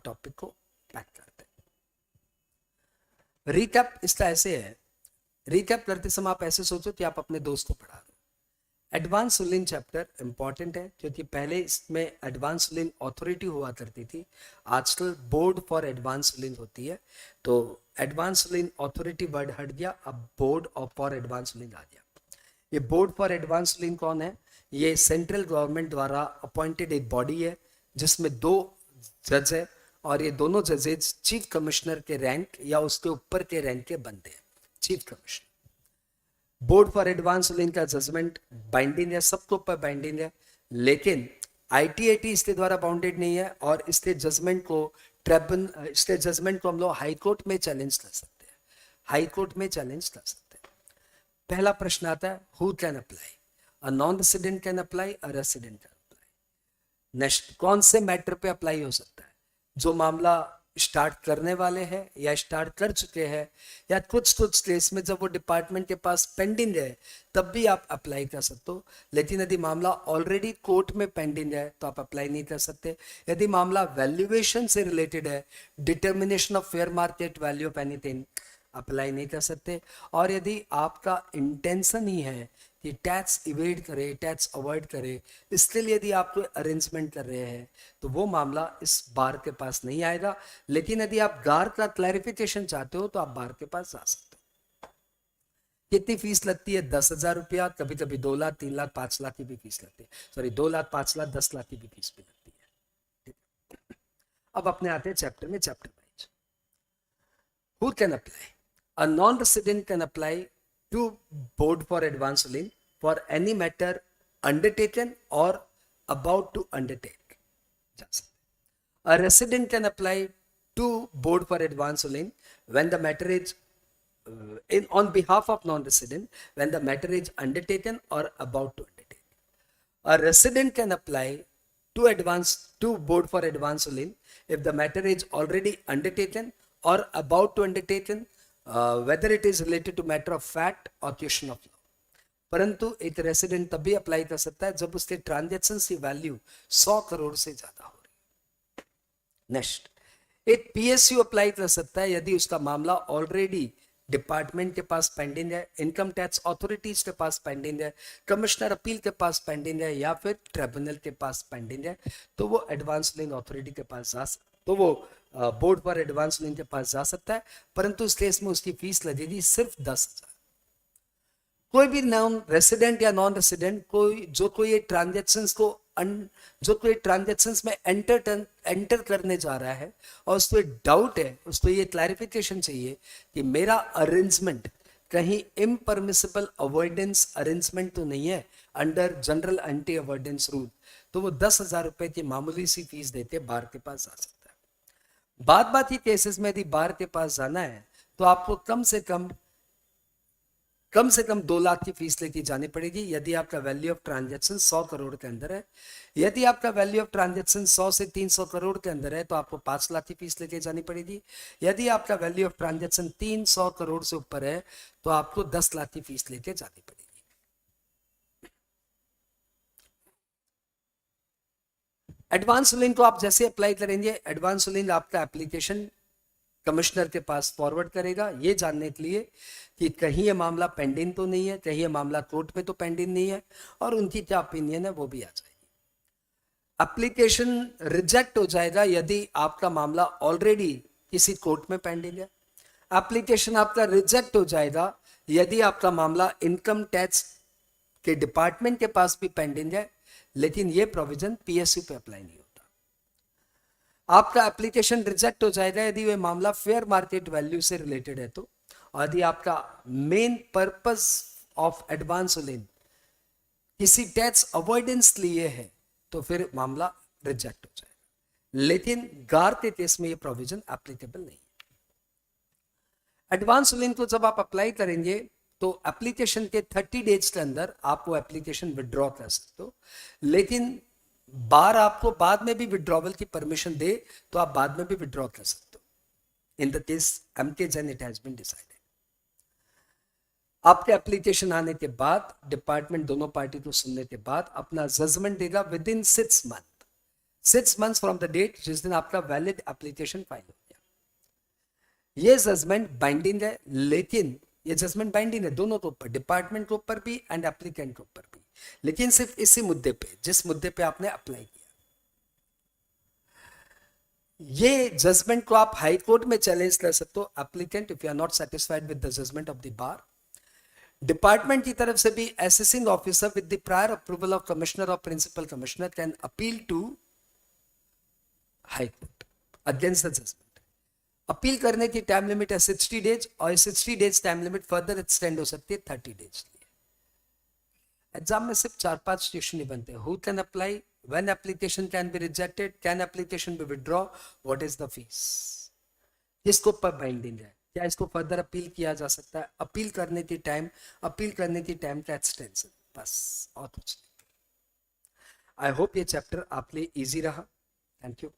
Topic को pack करते हैं। रिकैप इसका ऐसे है, रिकैप करते समय आप ऐसे सोचो कि आप अपने दोस्त को पढ़ा दो। एडवांस रूलिंग चैप्टर इंपॉर्टेंट है क्योंकि पहले इसमें एडवांस रूलिंग अथॉरिटी हुआ करती थी, आजकल बोर्ड फॉर एडवांस रूलिंग होती है। तो एडवांस रूलिंग अथॉरिटी वर्ड हट गया, अब बोर्ड फॉर एडवांस रूलिंग आ गया। ये बोर्ड फॉर एडवांस रूलिंग कौन है? ये सेंट्रल गवर्नमेंट द्वारा अपॉइंटेड एक बॉडी है जिसमें 2 जज है और ये दोनों जजेज चीफ कमिश्नर के रैंक या उसके ऊपर के रैंक के बनते हैं, chief commissioner. Board for advance ruling का जजमेंट बाइंडिंग है, सबके ऊपर बाइंडिंग है, लेकिन आईटीएटी इसके द्वारा बाउंडेड नहीं है और इसके जजमेंट को हम लोग हाई कोर्ट में चैलेंज कर सकते हैं, हाई कोर्ट में चैलेंज कर सकते हैं। पहला प्रश्न आता है, who can apply? A non resident can apply, a resident can apply. Next, कौन से मैटर पे अप्लाई हो सकता है? जो मामला स्टार्ट करने वाले हैं या स्टार्ट कर चुके हैं, या कुछ केस में जब वो डिपार्टमेंट के पास पेंडिंग है तब भी आप अप्लाई कर सकते हो। लेकिन यदि मामला ऑलरेडी कोर्ट में पेंडिंग है तो आप अप्लाई नहीं कर सकते। यदि मामला वैल्यूएशन से रिलेटेड है, determination of fair market value of anything, apply नहीं कर सकते। और यदि आपका इंटेंशन ही है कि टैक्स इवेड करे, टैक्स अवॉइड करे, इसके लिए यदि आप कोई अरेंजमेंट कर रहे हैं तो वो मामला इस बार के पास नहीं आएगा। लेकिन यदि आप गार का क्लैरिफिकेशन चाहते हो तो आप बार के पास जा सकते हो। कितनी फीस लगती है? 10,000 रुपया, कभी कभी 2 लाख, 3 लाख, 5 लाख की भी फीस लगती है। सॉरी, 2 लाख, 5 लाख, 10 लाख की भी फीस भी लगती है। अब अपने आते हैं चैप्टर में, chapter wise. Who can apply? A non resident can apply to board for advance ruling for any matter undertaken or about to undertake. A resident can apply to board for advance ruling when the matter is on behalf of non-resident when the matter is undertaken or about to undertake. A resident can apply to board for advance ruling if the matter is already undertaken or about to undertaken, whether it is related to matter of fact or question of law. परंतु एक resident तभी apply कर सकता है जब उसके transaction की value 100 crore से ज्यादा हो रही है। नेक्स्ट, एक पीएसयू अप्लाई कर सकता है यदि उसका मामला ऑलरेडी डिपार्टमेंट के पास पेंडिंग है, इनकम टैक्स अथॉरिटीज के पास पेंडिंग है, कमिश्नर अपील के पास पेंडिंग है या फिर ट्रिब्यूनल के पास पेंडिंग है, तो वो एडवांस लिंक अथॉरिटी के पास जा सकता, तो वो बोर्ड पर एडवांस लिंक के पास जा सकता है। परंतु इस केस में उसकी फीस लगेगी सिर्फ 10,000। कोई भी नॉन रेसिडेंट या नॉन रेसिडेंट कोई ट्रांजेक्शन्स में एंटर करने जा रहा है और उसको डाउट है, उसको ये क्लैरिफिकेशन चाहिए कि मेरा अरेंजमेंट कहीं इम्परमिसिबल अवॉइडेंस अरेंजमेंट तो नहीं है under general anti avoidance rule, तो वो 10,000 रुपए की मामूली सी फीस देते बार के पास जा सकता है। बात ही केसेस में यदि बार के पास जाना है तो आपको कम से कम 2 लाख की फीस लेके जानी पड़ेगी यदि आपका वैल्यू ऑफ ट्रांजैक्शन 100 करोड़ के अंदर है। यदि आपका वैल्यू ऑफ ट्रांजैक्शन 100 से 300 करोड़ के अंदर है तो आपको 5 लाख की फीस लेके जानी पड़ेगी। यदि आपका वैल्यू ऑफ ट्रांजैक्शन 300 करोड़ से ऊपर है तो आपको 10 लाख की फीस लेके जानी पड़ेगी। एडवांस रूलिंग को आप जैसे अप्लाई करेंगे, एडवांस रूलिंग आपका एप्लीकेशन कमिश्नर के पास फॉरवर्ड करेगा ये जानने के लिए कि कहीं ये मामला पेंडिंग तो नहीं है, कहीं ये मामला कोर्ट में तो पेंडिंग नहीं है, और उनकी क्या ओपिनियन है वो भी आ जाएगी। एप्लीकेशन रिजेक्ट हो जाएगा यदि आपका मामला ऑलरेडी किसी कोर्ट में पेंडिंग है। एप्लीकेशन आपका रिजेक्ट हो जाएगा यदि आपका मामला इनकम टैक्स के डिपार्टमेंट के पास भी पेंडिंग है, लेकिन ये प्रोविजन पीएसयू पे अप्लाई नहीं होता। आपका एप्लीकेशन रिजेक्ट हो जाएगा यदि वह मामला फेयर मार्केट वैल्यू से रिलेटेड है तो, और यदि आपका main purpose of advance ruling किसी टैक्स अवॉइडेंस लिए है तो फिर मामला रिजेक्ट हो जाएगा। लेकिन गार के केस में ये प्रोविजन एप्लीकेबल नहीं है। एडवांस रूलिंग को जब आप अप्लाई करेंगे तो एप्लीकेशन के 30 डेज के अंदर आप वो एप्लीकेशन विड्रॉ कर सकते हो, लेकिन बार आपको बाद में भी विड्रॉवल की परमिशन दे तो आप बाद में भी विड्रॉ कर सकते हो। In the case MK Jain it has been decided. आपके एप्लीकेशन आने के बाद डिपार्टमेंट दोनों पार्टी को सुनने के बाद अपना जजमेंट देगा within 6 month. 6 months from the date जिस दिन आपका वैलिड एप्लीकेशन फाइल हो गया। ये जजमेंट बाइंडिंग है, लेकिन ये जजमेंट बाइंडिंग है दोनों के ऊपर, डिपार्टमेंट के ऊपर भी एंड एप्लीकेंट के ऊपर भी, लेकिन सिर्फ इसी मुद्दे पे, जिस मुद्दे पे आपने अप्लाई किया। ये जजमेंट को आप हाई कोर्ट में चैलेंज कर सकते हो, applicant if you are not satisfied with the judgment of the bar. Department की तरफ से भी assessing officer with the prior approval of commissioner और principal commissioner can appeal to high court against the judgment. Appeal करने की time limit है 60 days, और 60 days time limit further extend हो सकती है 30 डेज के लिए। एग्जाम में सिर्फ 4-5 क्वेश्चन ही बनते हैं। Who can apply, when application can be rejected, can application be withdraw, what is the fees, इसको पर बाइंडिंग है, क्या इसको फर्दर अपील किया जा सकता है, अपील करने की टाइम का एक्सटेंशन, बस और कुछ नहीं। आई होप ये चैप्टर आपके लिए इजी रहा। Thank you.